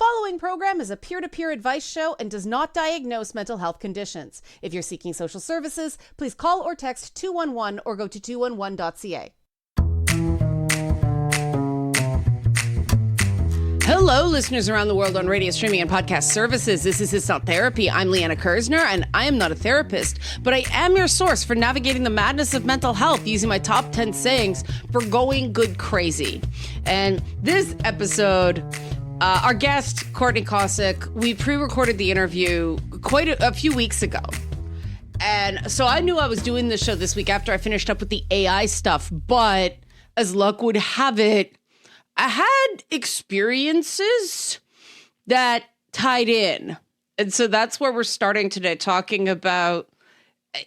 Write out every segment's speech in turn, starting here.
following program is a peer-to-peer advice show and does not diagnose mental health conditions. If you're seeking social services, please call or text 211 or go to 211.ca. Hello, listeners around the world on radio, streaming, and podcast services. This is It's Not Therapy. I'm Liana Kersner, and I am not a therapist, but I am your source for navigating the madness of mental health using my top 10 sayings for going good crazy. And this episode, our guest, Courtney Kocak, we pre-recorded the interview quite a few weeks ago. And so I knew I was doing this show this week after I finished up with the AI stuff, but as luck would have it, I had experiences that tied in. And so that's where we're starting today, talking about,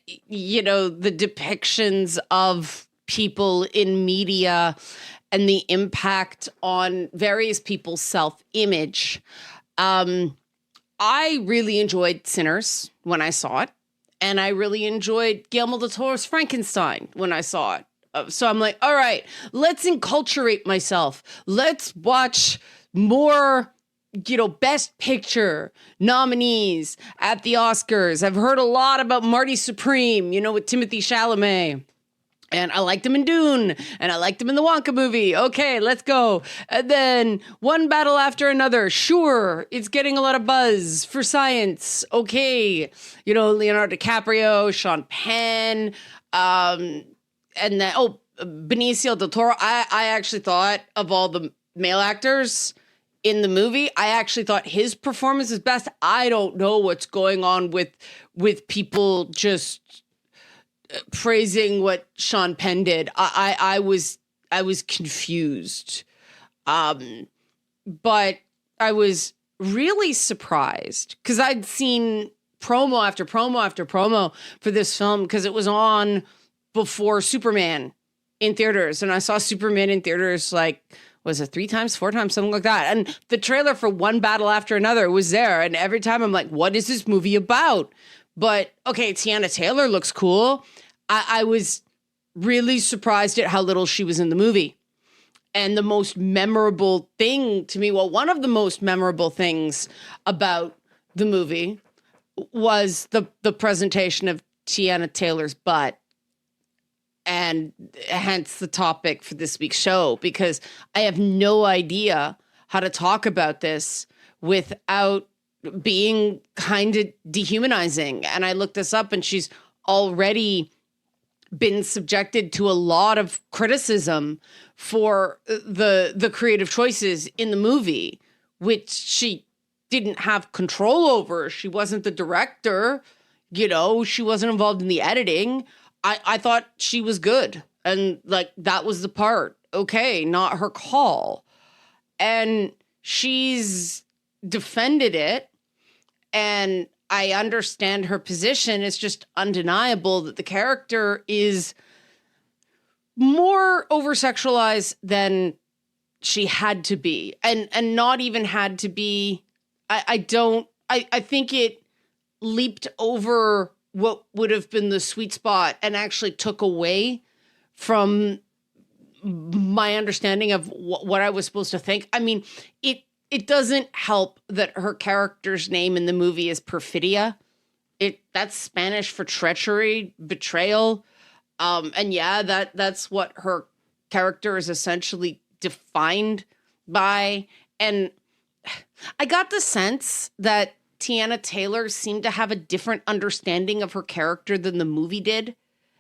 you know, the depictions of people in media and the impact on various people's self-image. I really enjoyed Sinners when I saw it. And I really enjoyed Guillermo del Toro's Frankenstein when I saw it. So I'm like, all right, let's enculturate myself. Let's watch more, you know, Best Picture nominees at the Oscars. I've heard a lot about Marty Supreme, you know, with Timothée Chalamet. And I liked him in Dune, and I liked him in the Wonka movie. Okay, let's go. And then One Battle After Another. Sure, it's getting a lot of buzz for science. Okay. You know, Leonardo DiCaprio, Sean Penn, and then, Benicio del Toro. I actually thought of all the male actors in the movie, I actually thought his performance is best. I don't know what's going on with people just praising what Sean Penn did. I was confused. But I was really surprised because I'd seen promo after promo after promo for this film because it was on before Superman in theaters. And I saw Superman in theaters, like, was it 3 times, 4 times, something like that. And the trailer for One Battle After Another was there. And every time I'm like, what is this movie about? But okay, Tiana Taylor looks cool. I was really surprised at how little she was in the movie. And the most memorable thing to me, well, one of the most memorable things about the movie was the presentation of Tiana Taylor's butt. And hence the topic for this week's show, because I have no idea how to talk about this without being kind of dehumanizing. And I looked this up, and she's already been subjected to a lot of criticism for the creative choices in the movie, which she didn't have control over. She wasn't the director, you know, she wasn't involved in the editing. I thought she was good. And like, that was the part. Okay, not her call. And she's defended it. And I understand her position. It's just undeniable that the character is more over-sexualized than she had to be. And not even had to be. I think it leaped over what would have been the sweet spot and actually took away from my understanding of what I was supposed to think. I mean, it doesn't help that her character's name in the movie is Perfidia. That's Spanish for treachery, betrayal. And yeah, that's what her character is essentially defined by. And I got the sense that Tiana Taylor seemed to have a different understanding of her character than the movie did.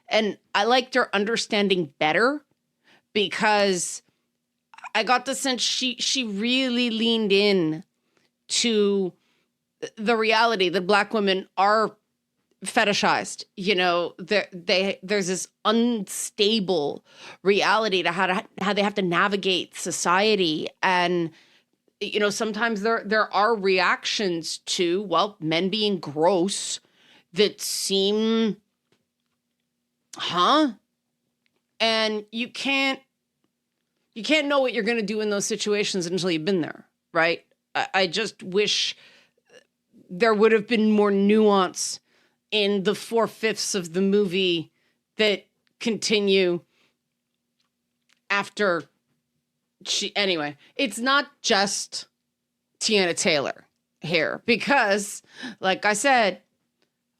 And I liked her understanding better because I got the sense she really leaned in to the reality that Black women are fetishized. You know, there's this unstable reality to how they have to navigate society. And you know, sometimes there are reactions to, well, men being gross that seem, and you can't know what you're going to do in those situations until you've been there, right? I just wish there would have been more nuance in the 4/5 of the movie that continue after anyway, it's not just Tiana Taylor here because, like I said,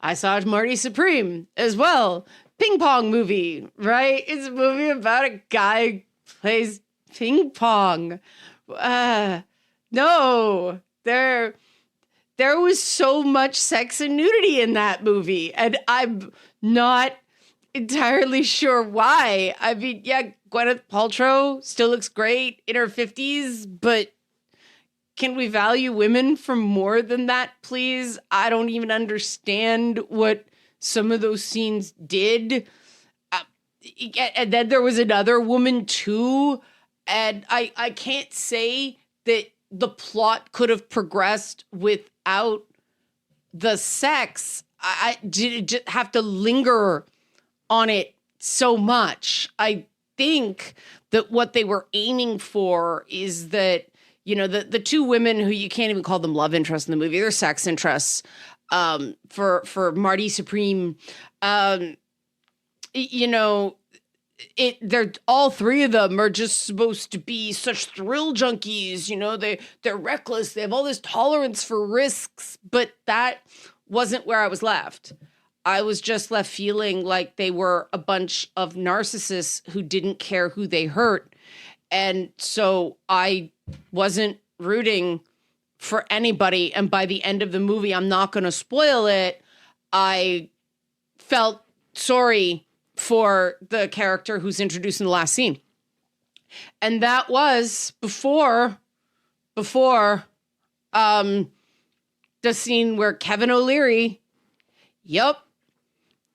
I saw Marty Supreme as well. Ping pong movie, right? It's a movie about a guy who plays ping pong. No, there was so much sex and nudity in that movie, and I'm not entirely sure why. I mean, yeah, Gwyneth Paltrow still looks great in her 50s, but can we value women for more than that, please? I don't even understand what some of those scenes did. And then there was another woman too. And I can't say that the plot could have progressed without the sex. I did have to linger on it so much. I think that what they were aiming for is that, you know, the two women who you can't even call them love interests in the movie, they're sex interests, for Marty Supreme, you know, they're all three of them are just supposed to be such thrill junkies. You know, they're reckless. They have all this tolerance for risks, but that wasn't where I was left. I was just left feeling like they were a bunch of narcissists who didn't care who they hurt. And so I wasn't rooting for anybody. And by the end of the movie, I'm not going to spoil it, I felt sorry for the character who's introduced in the last scene. And that was before the scene where Kevin O'Leary,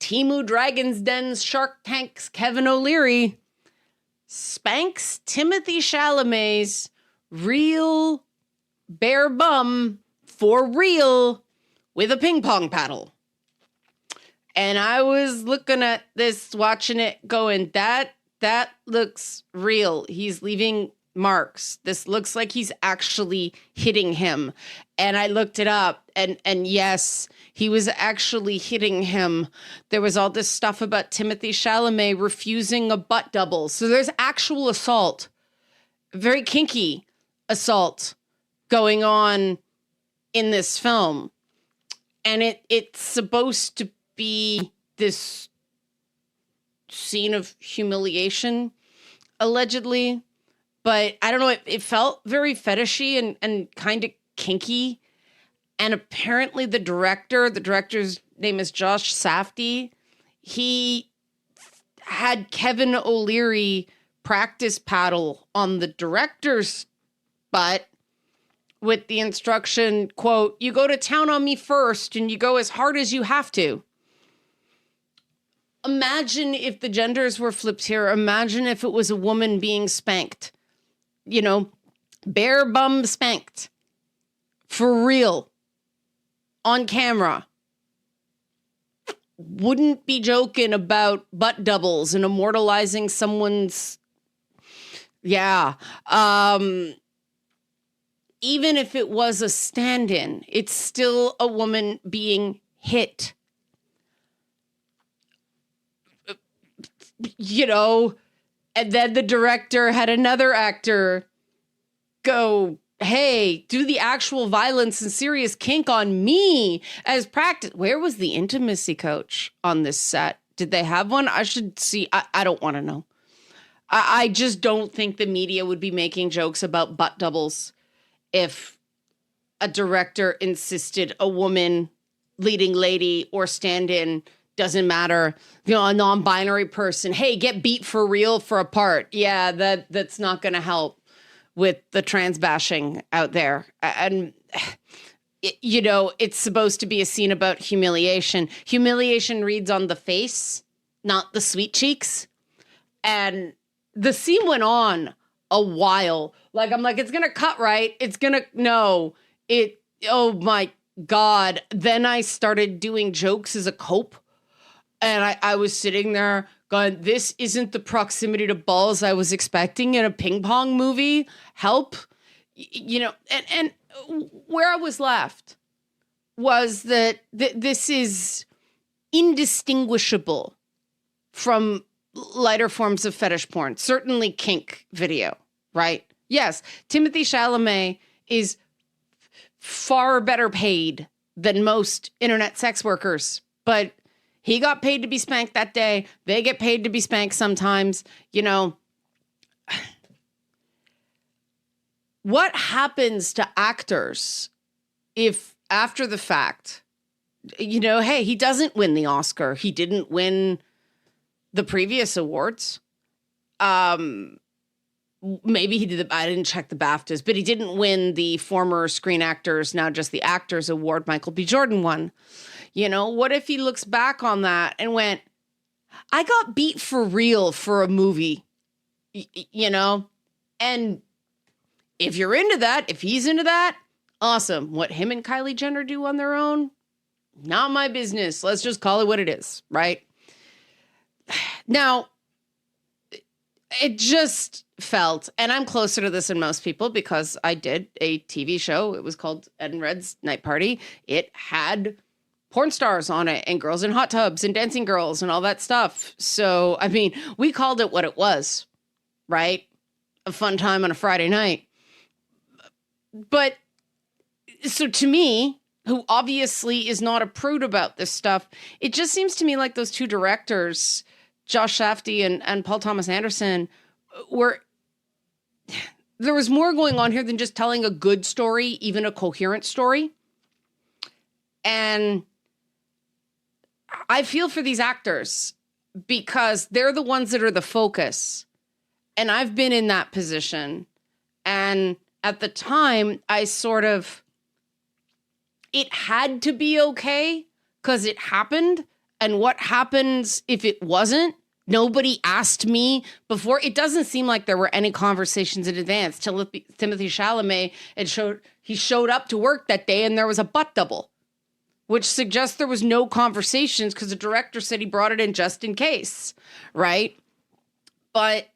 Temu Dragon's Den's Shark Tank's Kevin O'Leary spanks Timothy Chalamet's real bare bum for real with a ping pong paddle. And I was looking at this, watching it, going, that looks real. He's leaving marks. This looks like he's actually hitting him. And I looked it up, and yes, he was actually hitting him. There was all this stuff about Timothy Chalamet refusing a butt double. So there's actual assault, very kinky assault going on in this film. And it's supposed to be this scene of humiliation, allegedly. But I don't know, it felt very fetishy and kind of kinky. And apparently the director's name is Josh Safdie, he had Kevin O'Leary practice paddle on the director's butt with the instruction, quote, "You go to town on me first and you go as hard as you have to." Imagine if the genders were flipped here. Imagine if it was a woman being spanked. You know, bare bum spanked. For real. On camera. Wouldn't be joking about butt doubles and immortalizing someone's... Yeah. Even if it was a stand-in, it's still a woman being hit. You know, and then the director had another actor go, "Hey, do the actual violence and serious kink on me as practice." Where was the intimacy coach on this set? Did they have one? I should see. I don't want to know. I just don't think the media would be making jokes about butt doubles if a director insisted a woman, leading lady, or stand-in, doesn't matter, you know, a non-binary person, hey, get beat for real for a part. Yeah, that's not going to help with the trans bashing out there. And, you know, it's supposed to be a scene about humiliation. Humiliation reads on the face, not the sweet cheeks. And the scene went on a while. Like, I'm like, it's going to cut right. It's going to, no, oh my God. Then I started doing jokes as a cope. And I was sitting there going, this isn't the proximity to balls I was expecting in a ping pong movie. Help. You know, and where I was left was that this is indistinguishable from lighter forms of fetish porn. Certainly kink video, right? Yes, Timothy Chalamet is far better paid than most internet sex workers. But he got paid to be spanked that day. They get paid to be spanked sometimes. You know, what happens to actors if after the fact, you know, hey, he doesn't win the Oscar. He didn't win the previous awards. Maybe he did. I didn't check the BAFTAs, but he didn't win the former Screen Actors, now just the Actors Award. Michael B. Jordan won. You know, what if he looks back on that and went, I got beat for real for a movie, you know? And if you're into that, if he's into that, awesome. What him and Kylie Jenner do on their own, not my business. Let's just call it what it is, right? Now, it just felt, and I'm closer to this than most people because I did a TV show. It was called Ed and Red's Night Party. It had porn stars on it and girls in hot tubs and dancing girls and all that stuff. So, I mean, we called it what it was, right? A fun time on a Friday night. But so to me, who obviously is not a prude about this stuff, it just seems to me like those two directors, Josh Safdie and Paul Thomas Anderson, there was more going on here than just telling a good story, even a coherent story. And I feel for these actors because they're the ones that are the focus. And I've been in that position. And at the time, it had to be okay because it happened. And what happens if it wasn't? Nobody asked me before. It doesn't seem like there were any conversations in advance. Timothée Chalamet showed up to work that day and there was a butt double, which suggests there was no conversations because the director said he brought it in just in case, right? But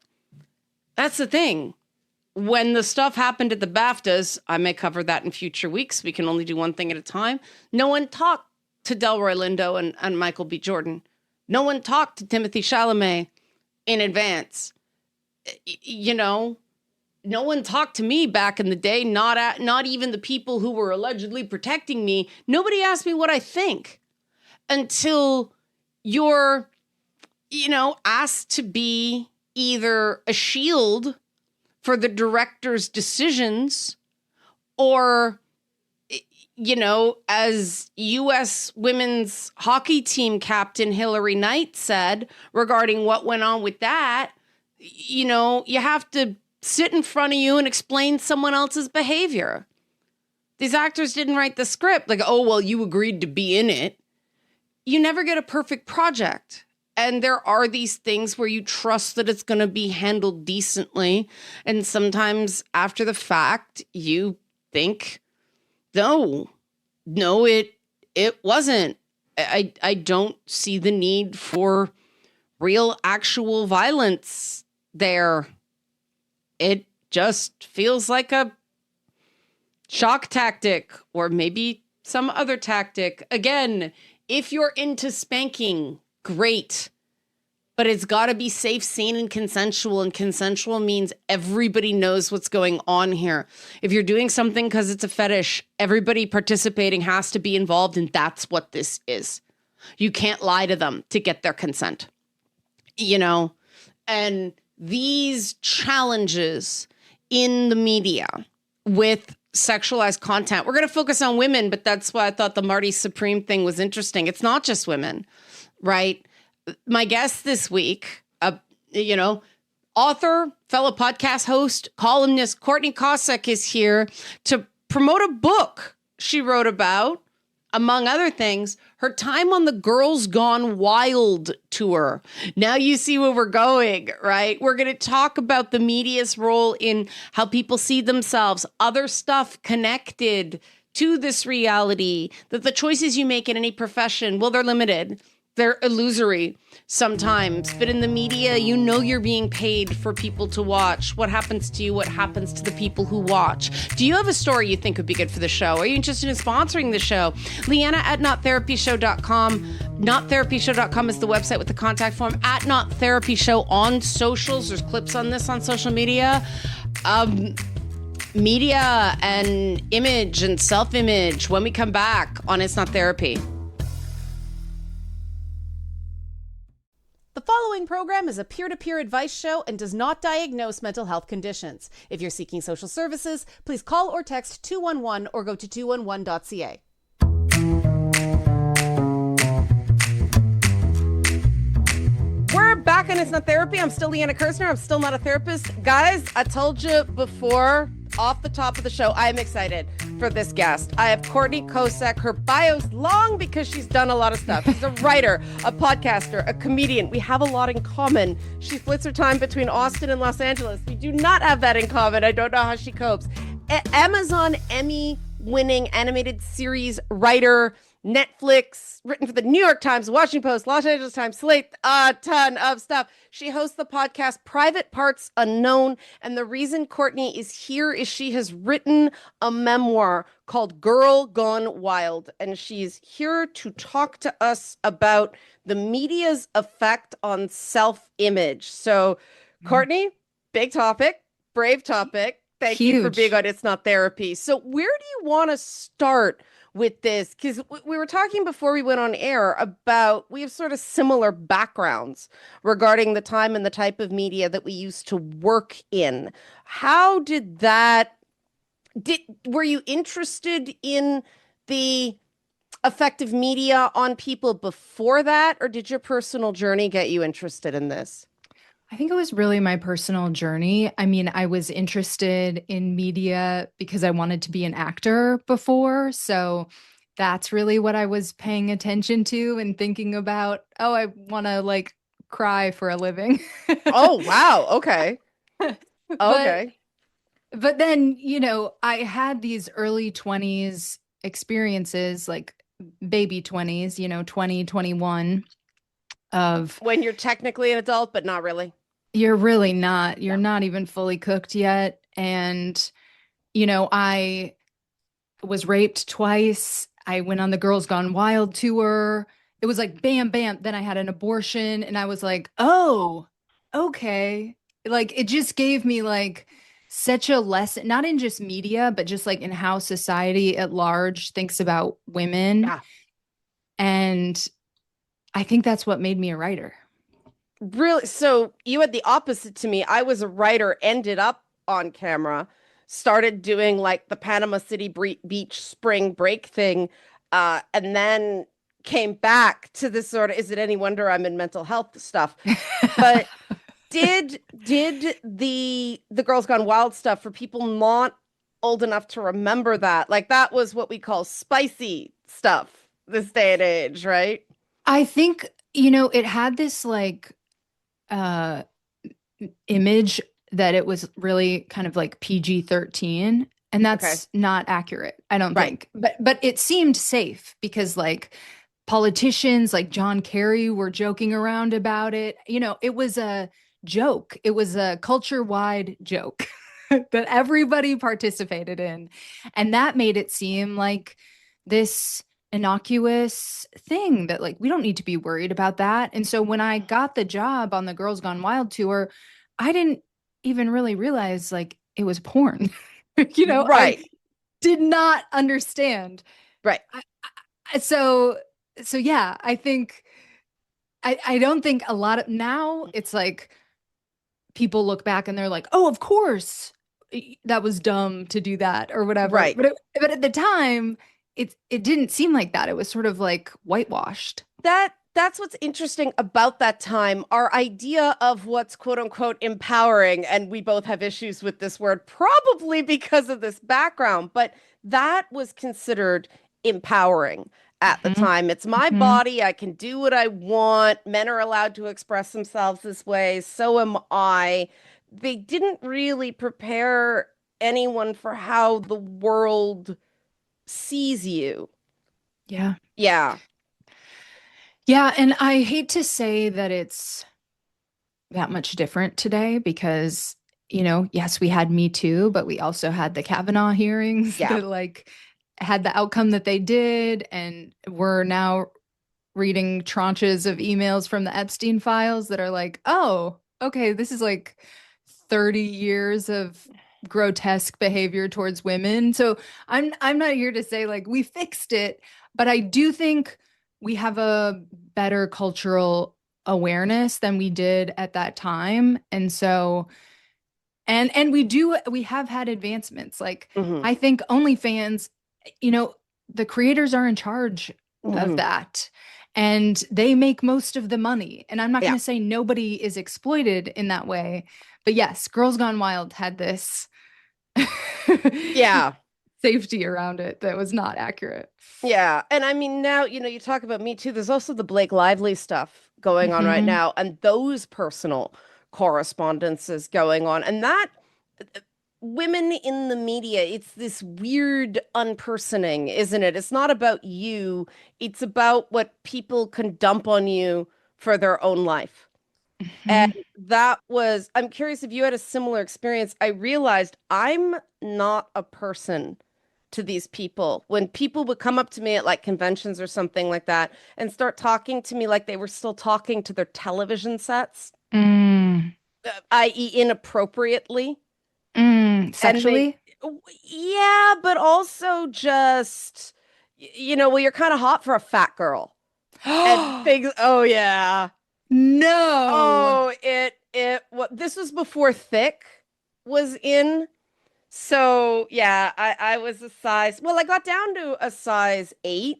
that's the thing. When the stuff happened at the BAFTAs, I may cover that in future weeks. We can only do one thing at a time. No one talked to Delroy Lindo and Michael B. Jordan. No one talked to Timothée Chalamet in advance. You know, no one talked to me back in the day, not even the people who were allegedly protecting me. Nobody asked me what I think until you're, you know, asked to be either a shield for the director's decisions or, you know, as U.S. women's hockey team captain Hillary Knight said regarding what went on with that, you know, you have to sit in front of you and explain someone else's behavior. These actors didn't write the script like, oh, well, you agreed to be in it. You never get a perfect project. And there are these things where you trust that it's going to be handled decently. And sometimes after the fact, you think, no, it wasn't. I don't see the need for real actual violence there. It just feels like a shock tactic or maybe some other tactic. Again, if you're into spanking, great. But it's got to be safe, sane, and consensual. And consensual means everybody knows what's going on here. If you're doing something because it's a fetish, everybody participating has to be involved. And that's what this is. You can't lie to them to get their consent. You know? And these challenges in the media with sexualized content, we're going to focus on women, but that's why I thought the Marty Supreme thing was interesting. It's not just women, right? My guest this week, you know, author, fellow podcast host, columnist Courtney Kocak is here to promote a book she wrote about, among other things, her time on the Girls Gone Wild tour. Now you see where we're going, right? We're going to talk about the media's role in how people see themselves, other stuff connected to this reality, that the choices you make in any profession, well, they're limited. They're illusory sometimes, but in the media, you know you're being paid for people to watch. What happens to you? What happens to the people who watch? Do you have a story you think would be good for the show? Are you interested in sponsoring the show? Liana at nottherapyshow.com. Nottherapyshow.com is the website with the contact form. At nottherapyshow on socials. There's clips on this on social media. Media and image and self-image when we come back on It's Not Therapy. The following program is a peer-to-peer advice show and does not diagnose mental health conditions. If you're seeking social services, please call or text 211 or go to 211.ca. We're back on It's Not Therapy. I'm still Liana Kersner. I'm still not a therapist. Guys, I told you before, off the top of the show, I am excited for this guest. I have Courtney Kocak. Her bio's long because she's done a lot of stuff. She's a writer, a podcaster, a comedian. We have a lot in common. She splits her time between Austin and Los Angeles. We do not have that in common. I don't know how she copes. Amazon Emmy-winning animated series writer, Netflix, written for the New York Times, Washington Post, Los Angeles Times, Slate, a ton of stuff. She hosts the podcast Private Parts Unknown. And the reason Courtney is here is she has written a memoir called Girl Gone Wild. And she's here to talk to us about the media's effect on self-image. So, Courtney, big topic, brave topic. Thank you for being on It's Not Therapy. So where do you want to start with this? Because we were talking before we went on air about we have sort of similar backgrounds regarding the time and the type of media that we used to work in. How did that, were you interested in the effect of media on people before that, or did your personal journey get you interested in this? I think it was really my personal journey. I mean, I was interested in media because I wanted to be an actor before. So that's really what I was paying attention to and thinking about. Oh, I want to like cry for a living. Oh, wow. Okay. Okay. But then, you know, I had these early 20s experiences, like baby 20s, you know, 20, 21. Of when you're technically an adult, but not really. You're really not. You're not even fully cooked yet. And, you know, I was raped twice. I went on the Girls Gone Wild tour. It was like, bam, bam. Then I had an abortion and I was like, oh, okay. Like, it just gave me like such a lesson, not in just media, but just like in how society at large thinks about women. Yeah. And I think that's what made me a writer. Really? So you had the opposite to me. I was a writer, ended up on camera, started doing like the Panama City Beach spring break thing, and then came back to this sort of, is it any wonder I'm in mental health stuff? But did the Girls Gone Wild stuff, for people not old enough to remember that, like that was what we call spicy stuff this day and age, right? I think, you know, it had this like image that it was really kind of like PG-13, and that's not accurate, I don't think. But it seemed safe because like politicians like John Kerry were joking around about it. You know, it was a joke. It was a culture-wide joke that everybody participated in. And that made it seem like this innocuous thing that like we don't need to be worried about that. And so when I got the job on the Girls Gone Wild tour, I didn't even really realize like it was porn. You know, right. I did not understand. Right. So yeah, I think I don't think a lot of now it's like people look back and they're like, oh, of course that was dumb to do that or whatever. Right. But at the time, it didn't seem like that. It was sort of like whitewashed. That's what's interesting about that time. Our idea of what's quote unquote empowering, and we both have issues with this word, probably because of this background, but that was considered empowering at the time. It's my body. I can do what I want. Men are allowed to express themselves this way. So am I. They didn't really prepare anyone for how the world sees you. Yeah. Yeah. Yeah. And I hate to say that it's that much different today because, you know, yes, we had Me Too, but we also had the Kavanaugh hearings that like had the outcome that they did. And we're now reading tranches of emails from the Epstein files that are like, oh, okay, this is like 30 years of grotesque behavior towards women. So I'm not here to say like we fixed it, but I do think we have a better cultural awareness than we did at that time. And so and we have had advancements. Like Hmm. I think OnlyFans, you know, the creators are in charge of Hmm. that and they make most of the money. And I'm not Yeah. going to say nobody is exploited in that way. But yes, Girls Gone Wild had this Yeah. safety around it that was not accurate. Yeah. And I mean, now, you talk about Me Too. There's also the Blake Lively stuff going on right Hmm. now, and those personal correspondences going on. And that women in the media, it's this weird unpersoning, isn't it? It's not about you, it's about what people can dump on you for their own life. And Hmm. I'm curious if you had a similar experience. I realized I'm not a person to these people. When people would come up to me at like conventions or something like that and start talking to me like they were still talking to their television sets, Mm. i.e., inappropriately. And they, Sexually? yeah, but also just, well, you're kind of hot for a fat girl. And things, oh, yeah. No. Oh, what this was before Thick was in. So yeah, I was a size, well, I got down to a size 8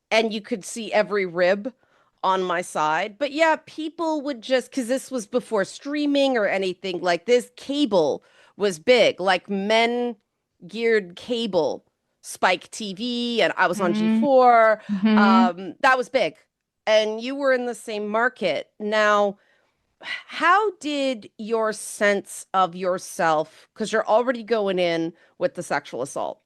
and you could see every rib on my side. But yeah, people would just, because this was before streaming or anything like this, cable was big, like men geared cable, Spike TV, and I was on G4. Mm-hmm. That was big. And you were in the same market. Now, how did your sense of yourself, because you're already going in with the sexual assault,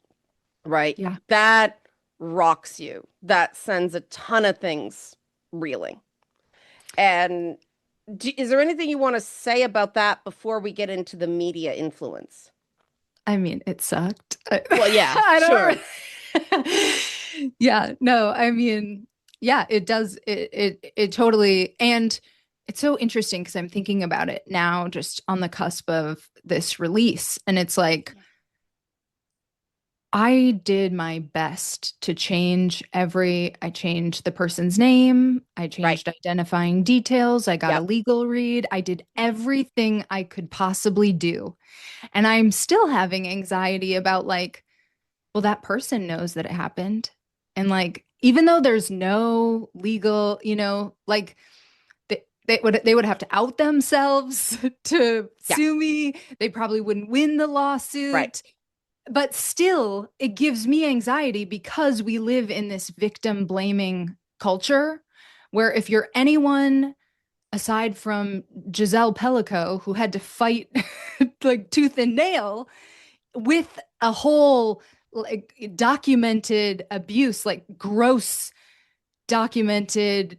right? Yeah. That rocks you. That sends a ton of things reeling. And is there anything you want to say about that before we get into the media influence? I mean, it sucked. Well, yeah, I sure. don't. Yeah, no, I mean, yeah, it does. It totally. And it's so interesting because I'm thinking about it now, just on the cusp of this release. And it's like, I did my best to I changed the person's name. I Right. changed identifying details. I got a Yep. legal read. I did everything I could possibly do. And I'm still having anxiety about like, well, that person knows that it happened. And like, even though there's no legal, like they would have to out themselves to Yeah. sue me. They probably wouldn't win the Right. lawsuit. But still, it gives me anxiety because we live in this victim blaming culture where if you're anyone aside from Giselle Pellico, who had to fight like tooth and nail with a whole like documented abuse, like gross documented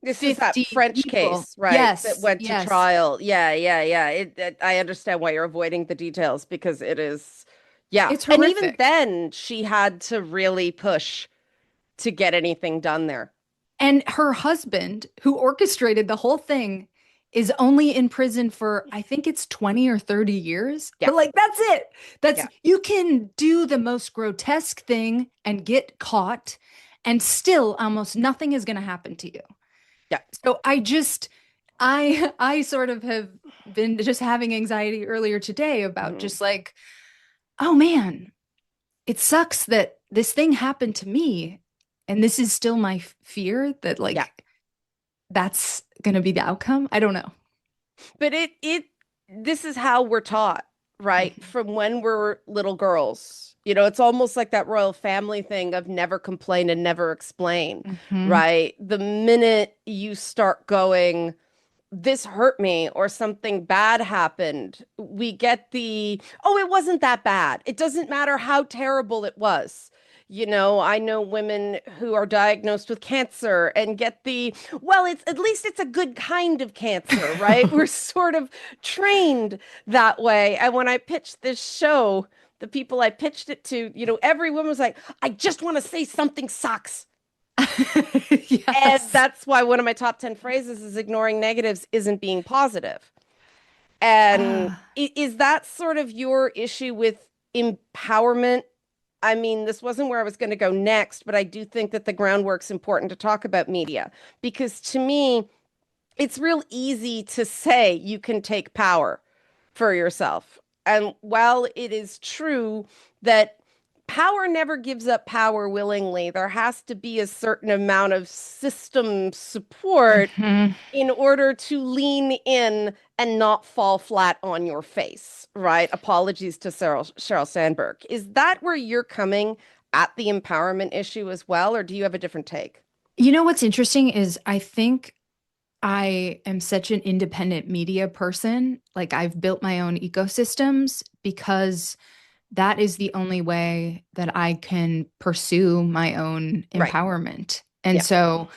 This is that 50 French people. case, right? That Yes, went to yes. trial. Yeah, yeah, yeah. I understand why you're avoiding the details because it is, yeah. It's And even horrific. then, she had to really push to get anything done there. And her husband, who orchestrated the whole thing, is only in prison for, I think it's 20 or 30 years. Yeah, But like, that's it. yeah, You can do the most grotesque thing and get caught, and still almost nothing is going to happen to you. yeah. So I sort of have been just having anxiety earlier today about Mhm. just like, oh man, it sucks that this thing happened to me. And this is still my fear that Yeah. like that's going to be the outcome. I don't know. But this is how we're taught, right? Mhm. From when we're little girls. It's almost like that royal family thing of never complain and never explain, Mhm. right? The minute you start going, this hurt me or something bad happened, we get oh, it wasn't that bad. It doesn't matter how terrible it was. I know women who are diagnosed with cancer and get well, it's at least it's a good kind of cancer, right? We're sort of trained that way. And when I pitched this show, the people I pitched it to, every woman was like, I just want to say something sucks. And Yes. that's why one of my top 10 phrases is ignoring negatives isn't being positive. And Ah. is that sort of your issue with empowerment? I mean, this wasn't where I was going to go next, but I do think that the groundwork's important to talk about media because to me, it's real easy to say you can take power for yourself. And while it is true that power never gives up power willingly, there has to be a certain amount of system support Mhm. in order to lean in and not fall flat on your face, right? Apologies to Sheryl Sandberg. Is that where you're coming at the empowerment issue as well, or do you have a different take? You know what's interesting is I think I am such an independent media person. Like I've built my own ecosystems because that is the only way that I can pursue my own Right. empowerment. And Yeah. so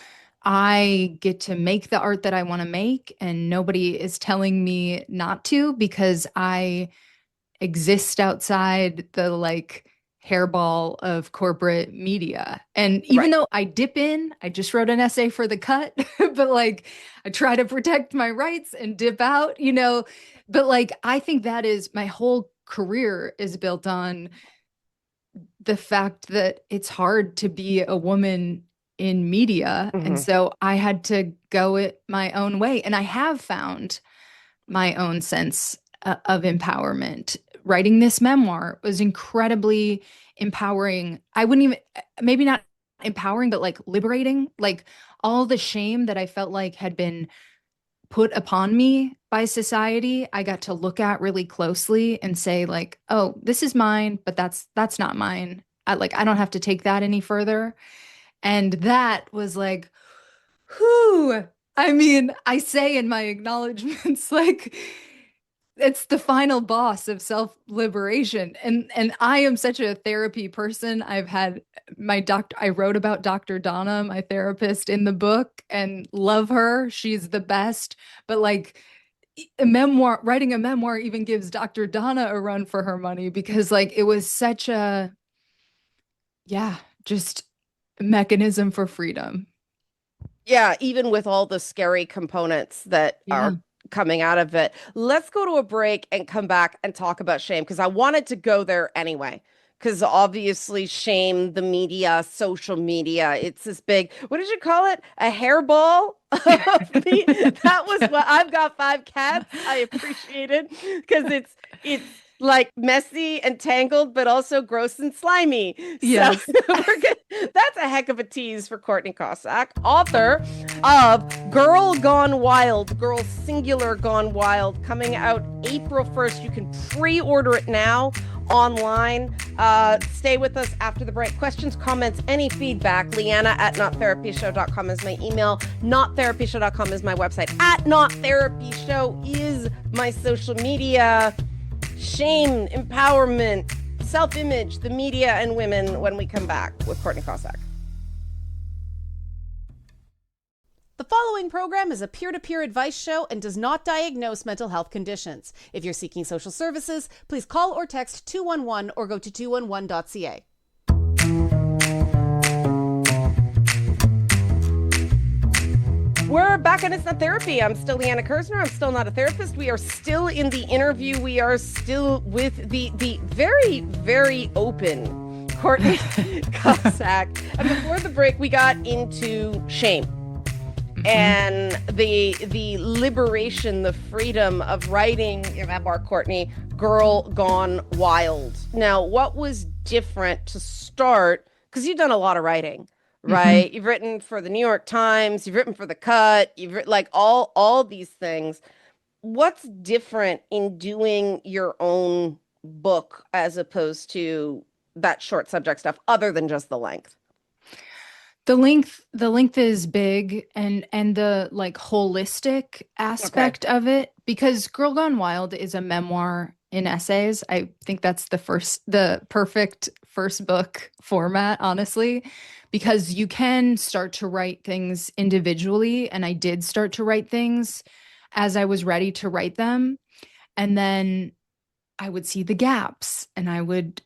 I get to make the art that I want to make, and nobody is telling me not to because I exist outside the like hairball of corporate media. And even Right. though I dip in, I just wrote an essay for the cut, but like I try to protect my rights and dip out, you know. But like I think that is my whole career is built on the fact that it's hard to be a woman in media. And Hmm. so I had to go it my own way. And I have found my own sense of empowerment. Writing this memoir was incredibly empowering. I wouldn't even, maybe not empowering, but like liberating, like all the shame that I felt like had been put upon me by society, I got to look at really closely and say like, "Oh, this is mine, but that's not mine. I don't have to take that any further." And that was like, whew. I mean, I say in my acknowledgments, like, it's the final boss of self-liberation. And I am such a therapy person. I've had my doctor, I wrote about Dr. Donna, my therapist, in the book and love her. She's the best. But like a memoir, writing a memoir even gives Dr. Donna a run for her money because like it was such a, yeah, just mechanism for freedom. Yeah, even with all the scary components that Yeah. are coming out of it. Let's go to a break and come back and talk about shame because I wanted to go there anyway. Because obviously, shame, the media, social media, it's this big, what did you call it? A hairball of that was what I've got five cats. I appreciate it because it's like messy and tangled, but also gross and slimy. So Yes. that's a heck of a tease for Courtney Kocak, author of Girl Gone Wild, Girl Singular Gone Wild, coming out April 1st. You can pre-order it now online. Stay with us after the break. Questions, comments, any feedback, Liana at nottherapyshow.com is my email. Nottherapyshow.com is my website. At Not Therapy Show is my social media. Shame, empowerment, self-image, the media, and women when we come back with Courtney Kocak. The following program is a peer-to-peer advice show and does not diagnose mental health conditions. If you're seeking social services, please call or text 211 or go to 211.ca. We're back on It's Not Therapy. I'm still Liana Kersner. I'm still not a therapist. We are still in the interview. We are still with the very, very open Courtney Kocak. And before the break, we got into shame. And the liberation, the freedom of writing your memoir, Courtney, Girl Gone Wild. Now, what was different to start? Because you've done a lot of writing, right? You've written for the New York Times, you've written for The Cut, you've written like all these things. What's different in doing your own book as opposed to that short subject stuff, other than just the length? The length is big, and the like holistic Okay. aspect of it, because Girl Gone Wild is a memoir in essays. I think that's the perfect first book format, honestly, because you can start to write things individually, and I did start to write things as I was ready to write them, and then I would see the gaps and I would,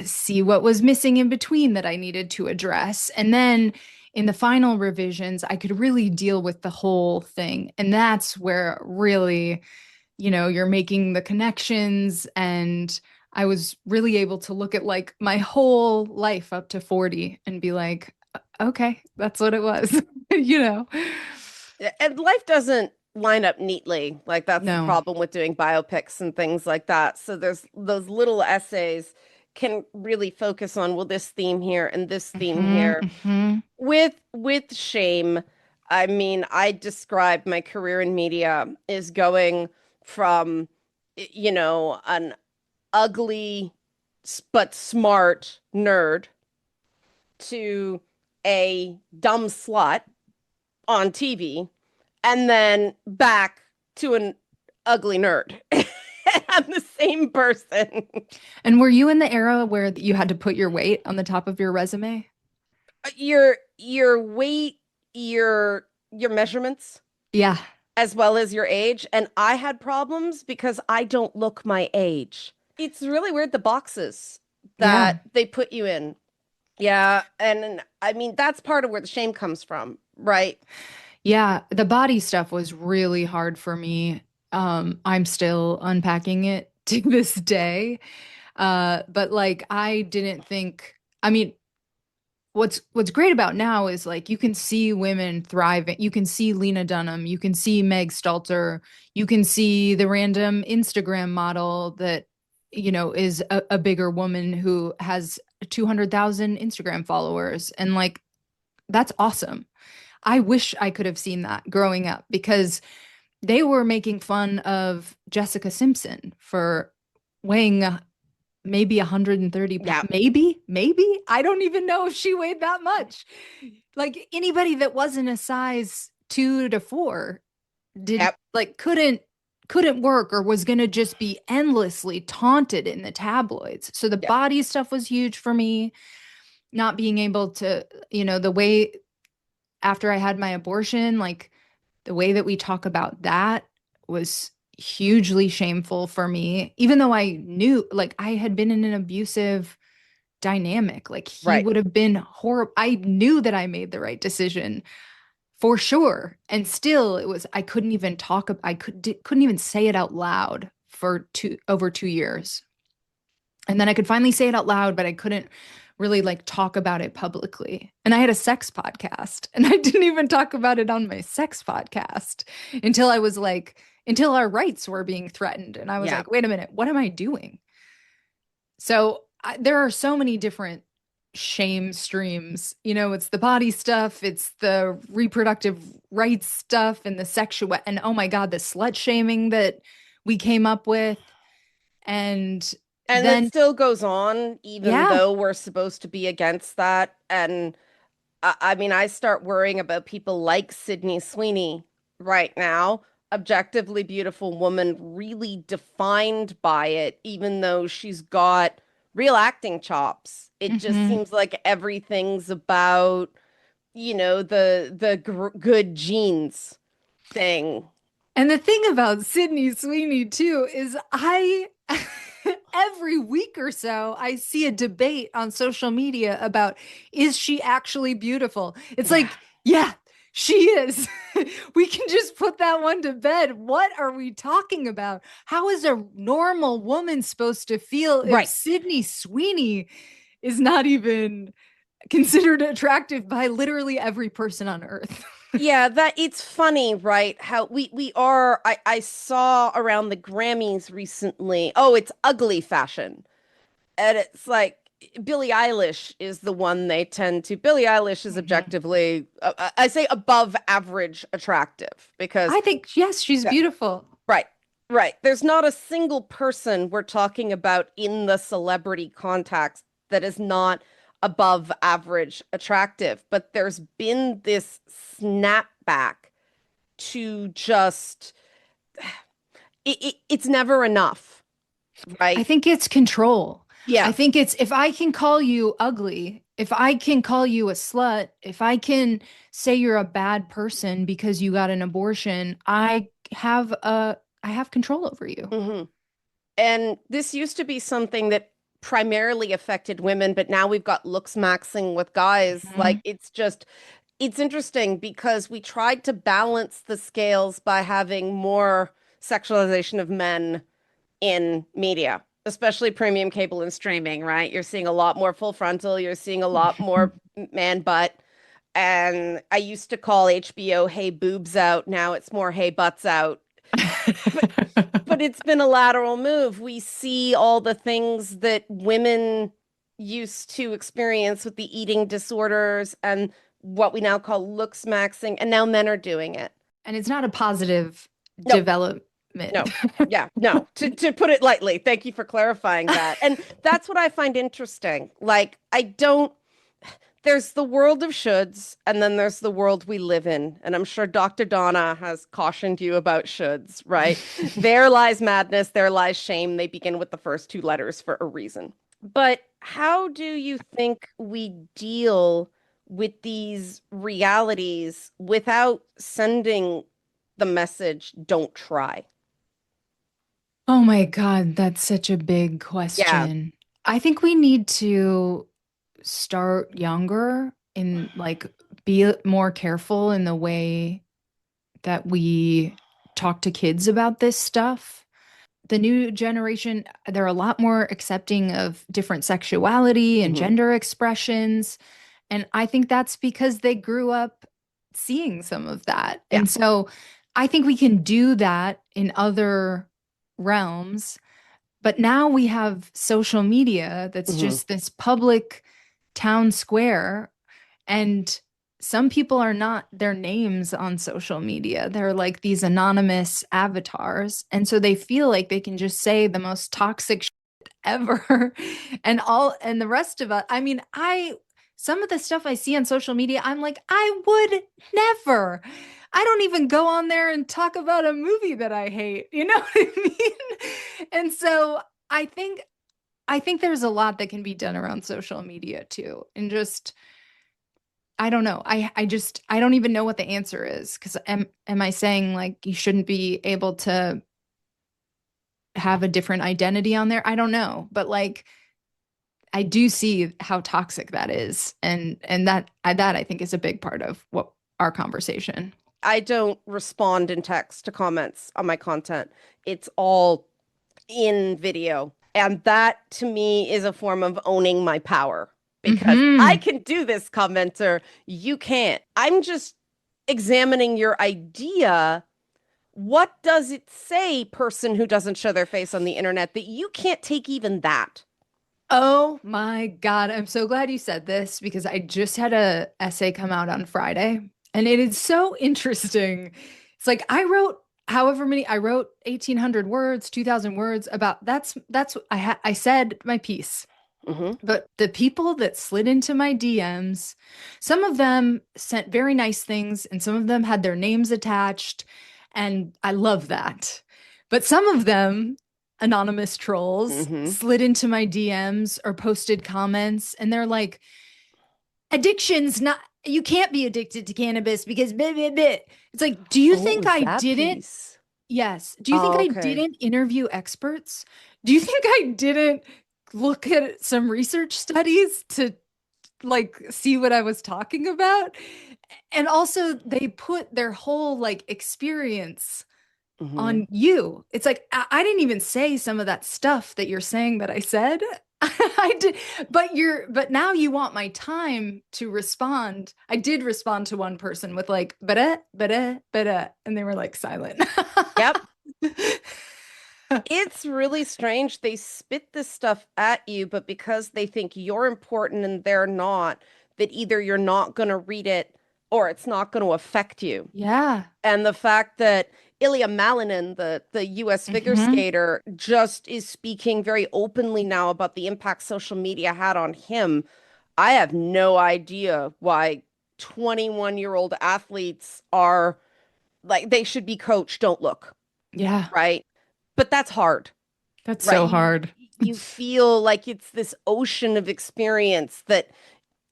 see what was missing in between that I needed to address. And then in the final revisions, I could really deal with the whole thing. And that's where really you're making the connections. And I was really able to look at like my whole life up to 40 and be like, okay, that's what it was, you know? And life doesn't line up neatly. Like that's the No. problem with doing biopics and things like that. So there's those little essays can really focus on, well, this theme here and this theme Hmm. here. Hmm. With shame, I mean, I described my career in media is going from, an ugly but smart nerd to a dumb slut on TV and then back to an ugly nerd. I'm the same person. And were you in the era where you had to put your weight on the top of your resume? Your weight, your measurements, Yeah. as well as your age. And I had problems because I don't look my age. It's really weird the boxes Yeah. that they put you in. Yeah, and I mean that's part of where the shame comes from, right? Yeah. The body stuff was really hard for me. I'm still unpacking it to this day. But like I didn't think, I mean, what's great about now is like you can see women thriving. You can see Lena Dunham, you can see Meg Stalter, you can see the random Instagram model that is a bigger woman who has 200,000 Instagram followers, and like that's awesome. I wish I could have seen that growing up because they were making fun of Jessica Simpson for weighing maybe 130 Yeah. pounds. Maybe. I don't even know if she weighed that much. Like anybody that wasn't a size 2 to 4 did Yep. like couldn't work or was going to just be endlessly taunted in the tabloids. So the Yep. body stuff was huge for me. Not being able to, the way after I had my abortion, like the way that we talk about that was hugely shameful for me, even though I knew like I had been in an abusive dynamic. Like he Right. would have been horrible. I knew that I made the right decision for sure. And still it was, I couldn't even couldn't even say it out loud for over 2 years. And then I could finally say it out loud, but I couldn't really like talk about it publicly. And I had a sex podcast, and I didn't even talk about it on my sex podcast until I was like, until our rights were being threatened. And I was Yeah. like, wait a minute, what am I doing? So there are so many different shame streams. It's the body stuff, it's the reproductive rights stuff, and the sexual, and oh my God, the slut shaming that we came up with. And And it then, still goes on, even yeah. though we're supposed to be against that. And I mean, I start worrying about people like Sydney Sweeney right now. Objectively beautiful woman, really defined by it, even though she's got real acting chops. It just Hmm. seems like everything's about, the good genes thing. And the thing about Sydney Sweeney too is I every week or so I see a debate on social media about, is she actually beautiful? It's Yeah. like, yeah, she is. We can just put that one to bed. What are we talking about? How is a normal woman supposed to feel if Right. Sydney Sweeney is not even considered attractive by literally every person on earth? Yeah, that it's funny, right? How we are I saw around the Grammys recently. Oh, it's ugly fashion. And it's like Billie Eilish is the one they tend to. Billie Eilish is Mhm. objectively I say above average attractive because I think, yes, she's yeah, beautiful. right. Right. There's not a single person we're talking about in the celebrity context that is not above average attractive, but there's been this snapback to just it's never enough, I right? think it's control. I Yeah. think it's, if I can call you ugly, if I can call you a slut, if I can say you're a bad person because you got an abortion, I have control over you. Hmm. And this used to be something that primarily affected women, but now we've got looks maxing with guys. Like Mhm. it's interesting because we tried to balance the scales by having more sexualization of men in media, especially premium cable and streaming, right? You're seeing a lot more full frontal, you're seeing a lot more man butt. And I used to call HBO Hey Boobs Out. Now it's more Hey Butts Out. But but it's been a lateral move. We see all the things that women used to experience with the eating disorders and what we now call looks maxing, and now men are doing it. And it's not a positive No, development. no. Yeah, no. To put it lightly, thank you for clarifying that. And that's what I find interesting. Like, I don't there's the world of shoulds, and then there's the world we live in. And I'm sure Dr. Donna has cautioned you about shoulds, right? There lies madness, there lies shame. They begin with the first two letters for a reason. But how do you think we deal with these realities without sending the message, don't try? Oh my God, that's such a big Yeah. question. I think we need to start younger and like be more careful in the way that we talk to kids about this stuff. The new generation, they're a lot more accepting of different sexuality and Mhm. gender expressions. And I think that's because they grew up seeing some of that. Yeah. And so I think we can do that in other realms. But now we have social media that's Mhm. just this public town square. And some people are not their names on social media. They're like these anonymous avatars. And so they feel like they can just say the most toxic shit ever. And the rest of us, I mean, some of the stuff I see on social media, I'm like, I would never. I don't even go on there and talk about a movie that I hate. You know what I mean? And so I think I think there's a lot that can be done around social media too. And just I don't know. I don't even know what the answer is because am I saying like you shouldn't be able to have a different identity on there? I don't know. But like I do see how toxic that is. And that I think is a big part of what our conversation. I don't respond in text to comments on my content. It's all in video. And that to me is a form of owning my power because I Hmm. can do this, commenter. You can't. I'm just examining your idea. What does it say, person who doesn't show their face on the internet, that you can't take even that? Oh my God. I'm so glad you said this because I just had a essay come out on Friday and it is so interesting. It's like I wrote 1800 words, 2000 words about I said my piece. Hmm. But the people that slid into my DMs, some of them sent very nice things and some of them had their names attached and I love that. But some of them anonymous trolls Hmm. slid into my DMs or posted comments and they're like, addiction's not, you can't be addicted to cannabis because blah, blah, blah. It's like, do you Oh, what think was I that didn't? piece? Yes. Do you think Oh, I okay. didn't interview experts? Do you think I didn't look at some research studies to like see what I was talking about? And also they put their whole like experience Hmm. on you. It's like I didn't even say some of that stuff that you're saying that I said. I did, but now you want my time to respond. I did respond to one person with like, but, and they were like silent. Yep. It's really strange. They spit this stuff at you, but because they think you're important and they're not, that either you're not going to read it or it's not going to affect you. Yeah. And the fact that Ilya Malinin, the US figure Hmm. skater, just is speaking very openly now about the impact social media had on him. I have no idea why 21-year-old athletes are like they should be coached, don't look, Yeah. right? But that's hard, That's right? so You hard. you feel like it's this ocean of experience that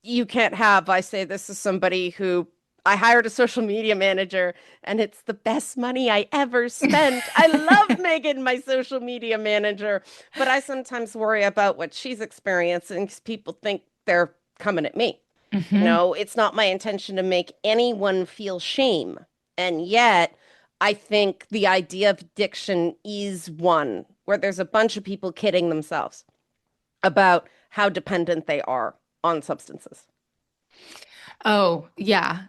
you can't have. I say this is somebody who I hired a social media manager and it's the best money I ever spent. I love Megan, my social media manager, but I sometimes worry about what she's experiencing because people think they're coming at me. Hmm. It's not my intention to make anyone feel shame. And yet I think the idea of addiction is one where there's a bunch of people kidding themselves about how dependent they are on substances. Oh, yeah.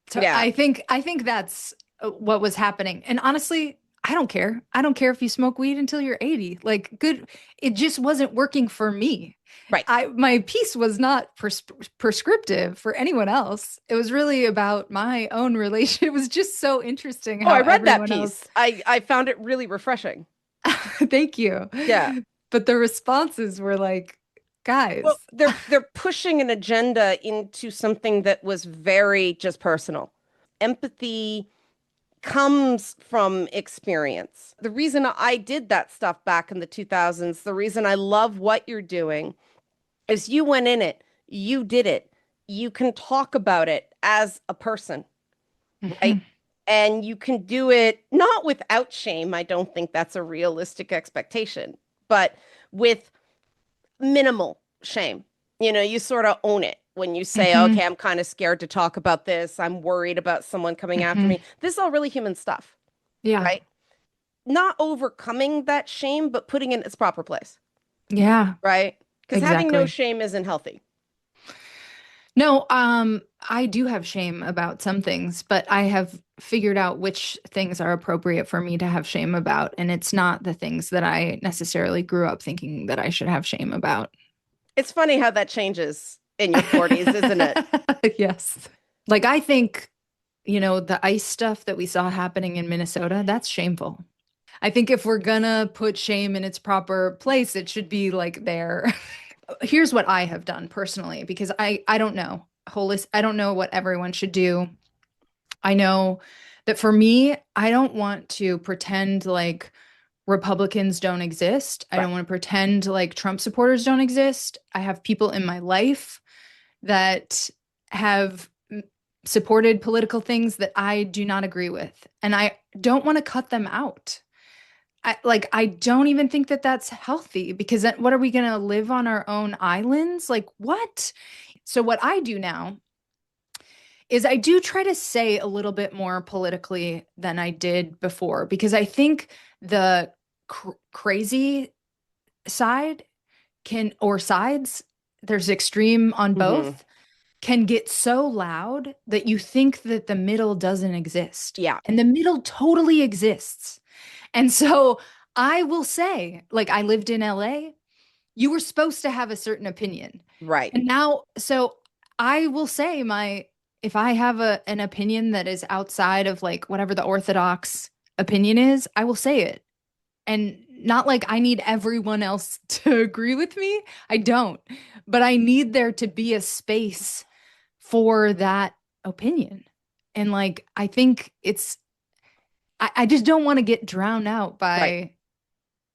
So Yeah. I think that's what was happening. And honestly, I don't care. I don't care if you smoke weed until you're 80. Like, good. It just wasn't working for me. Right. My piece was not prescriptive for anyone else. It was really about my own relation. It was just so interesting how I read that piece. Else... I found it really refreshing. Thank you. Yeah. But the responses were like, guys. Well, they're pushing an agenda into something that was very just personal. Empathy comes from experience. The reason I did that stuff back in the 2000s, the reason I love what you're doing is you went in it, you did it. You can talk about it as a person, right? And you can do it not without shame. I don't think that's a realistic expectation, but with minimal shame. You sort of own it when you say, okay, I'm kind of scared to talk about this. I'm worried about someone coming after me. This is all really human stuff. Yeah. Right? Not overcoming that shame, but putting it in its proper place. Yeah. Right? Because having no shame isn't healthy. No, I do have shame about some things, but I have figured out which things are appropriate for me to have shame about. And it's not the things that I necessarily grew up thinking that I should have shame about. It's funny how that changes in your 40s, isn't it? Yes. Like, I think, the ICE stuff that we saw happening in Minnesota, that's shameful. I think if we're gonna put shame in its proper place, it should be like there. Here's what I have done personally, because I don't know. I don't know what everyone should do. I know that for me, I don't want to pretend like Republicans don't exist. I don't want to pretend like Trump supporters don't exist. I have people in my life that have supported political things that I do not agree with. And I don't want to cut them out. I don't even think that that's healthy, because then what are we going to live on our own islands? Like, what? So what I do now is I do try to say a little bit more politically than I did before, because I think the crazy side or sides, there's extreme on both, can get so loud that you think that the middle doesn't exist. Yeah. And the middle totally exists. And so I will say, like, I lived in LA. You were supposed to have a certain opinion. Right. And now, so I will say if I have an opinion that is outside of like whatever the orthodox opinion is, I will say it. And not like I need everyone else to agree with me. I don't. But I need there to be a space for that opinion. And like, I think I just don't want to get drowned out by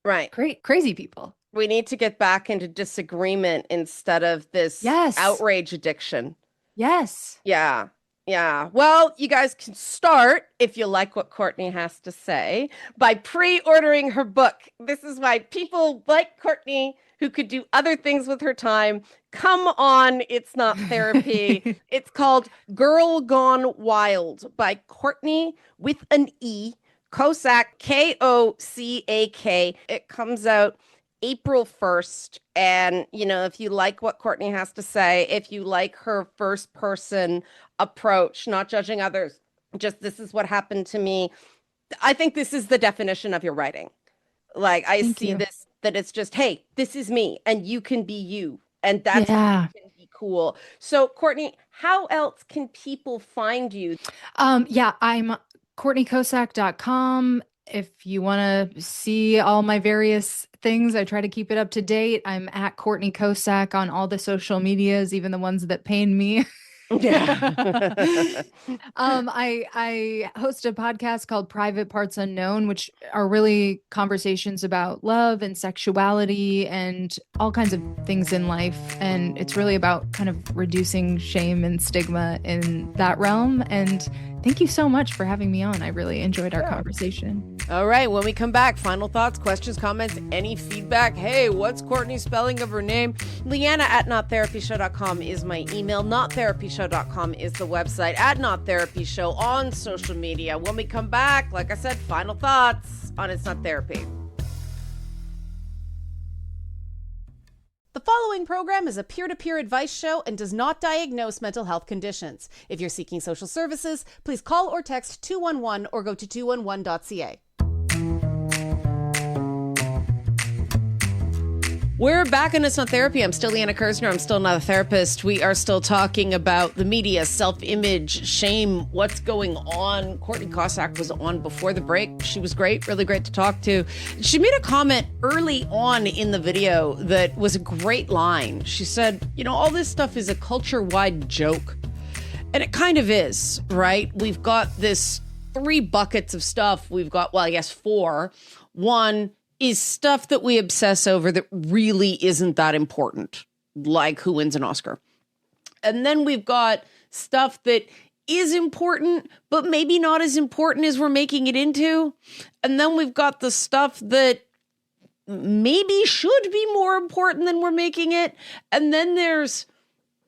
crazy people. We need to get back into disagreement instead of this outrage addiction. Yes. Yeah. Yeah. Well, you guys can start, if you like what Courtney has to say, by pre-ordering her book. This is why people like Courtney, who could do other things with her time, come on It's Not Therapy. It's called Girl Gone Wild by Courtney with an E, Kocak, Kocak. It comes out April 1st. And, if you like what Courtney has to say, if you like her first person approach, not judging others, just this is what happened to me. I think this is the definition of your writing. Like, I see this, that it's just, hey, this is me and you can be you. And that's can be cool. So, Courtney, how else can people find you? I'm CourtneyKocak.com. If you want to see all my various things, I try to keep it up to date. I'm at Courtney Kocak on all the social medias, even the ones that pain me. Yeah. I host a podcast called Private Parts Unknown, which are really conversations about love and sexuality and all kinds of things in life. And it's really about kind of reducing shame and stigma in that realm. And Thank you so much for having me on. I really enjoyed our conversation. All right. When we come back, final thoughts, questions, comments, any feedback. Hey, what's Courtney's spelling of her name? Liana at nottherapyshow.com is my email. Nottherapyshow.com is the website. At Not Therapy Show on social media. When we come back, like I said, final thoughts on It's Not Therapy. The following program is a peer-to-peer advice show and does not diagnose mental health conditions. If you're seeking social services, please call or text 211 or go to 211.ca. We're back in It's Not Therapy. I'm still Liana Kersner. I'm still not a therapist. We are still talking about the media, self-image, shame, what's going on. Courtney Kocak was on before the break. She was great, really great to talk to. She made a comment early on in the video that was a great line. She said, all this stuff is a culture-wide joke. And it kind of is, right? We've got this 3 buckets of stuff. We've got, well, I guess 4. One is stuff that we obsess over that really isn't that important, like who wins an Oscar. And then we've got stuff that is important, but maybe not as important as we're making it into. And then we've got the stuff that maybe should be more important than we're making it. And then there's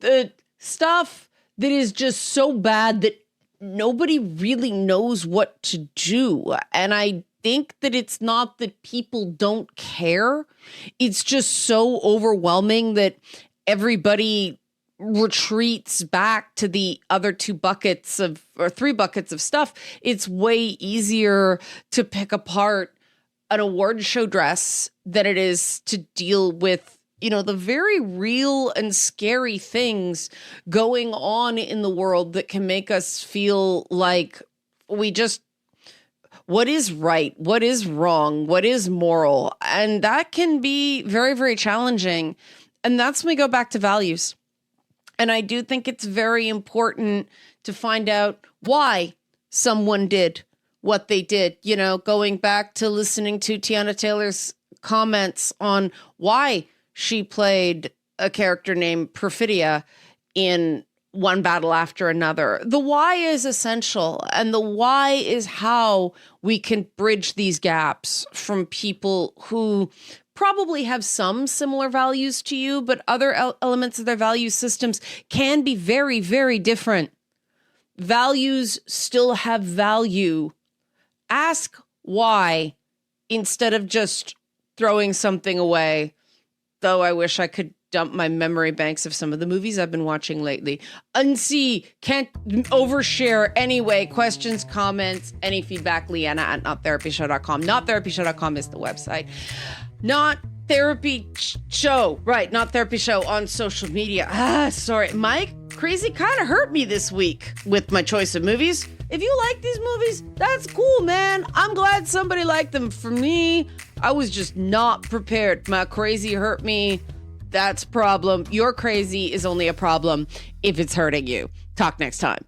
the stuff that is just so bad that nobody really knows what to do. And I think that it's not that people don't care. It's just so overwhelming that everybody retreats back to the other 2 buckets of, or 3 buckets of stuff. It's way easier to pick apart an award show dress than it is to deal with, the very real and scary things going on in the world that can make us feel like what is right, what is wrong, what is moral. And that can be very, very challenging. And that's when we go back to values. And I do think it's very important to find out why someone did what they did. Going back to listening to Tiana Taylor's comments on why she played a character named Perfidia in one battle after another. The why is essential, and the why is how we can bridge these gaps from people who probably have some similar values to you, but other elements of their value systems can be very, very different. Values still have value. Ask why instead of just throwing something away, though I wish I could dump my memory banks of some of the movies I've been watching lately. Unsee, can't overshare. Anyway, questions, comments, any feedback, Liana at nottherapyshow.com. Nottherapyshow.com is the website. Not Therapy Show. Right, Not Therapy Show on social media. Sorry. Mike, crazy kind of hurt me this week with my choice of movies. If you like these movies, that's cool, man. I'm glad somebody liked them. For me, I was just not prepared. My crazy hurt me. That's a problem. Your crazy is only a problem if it's hurting you. Talk next time.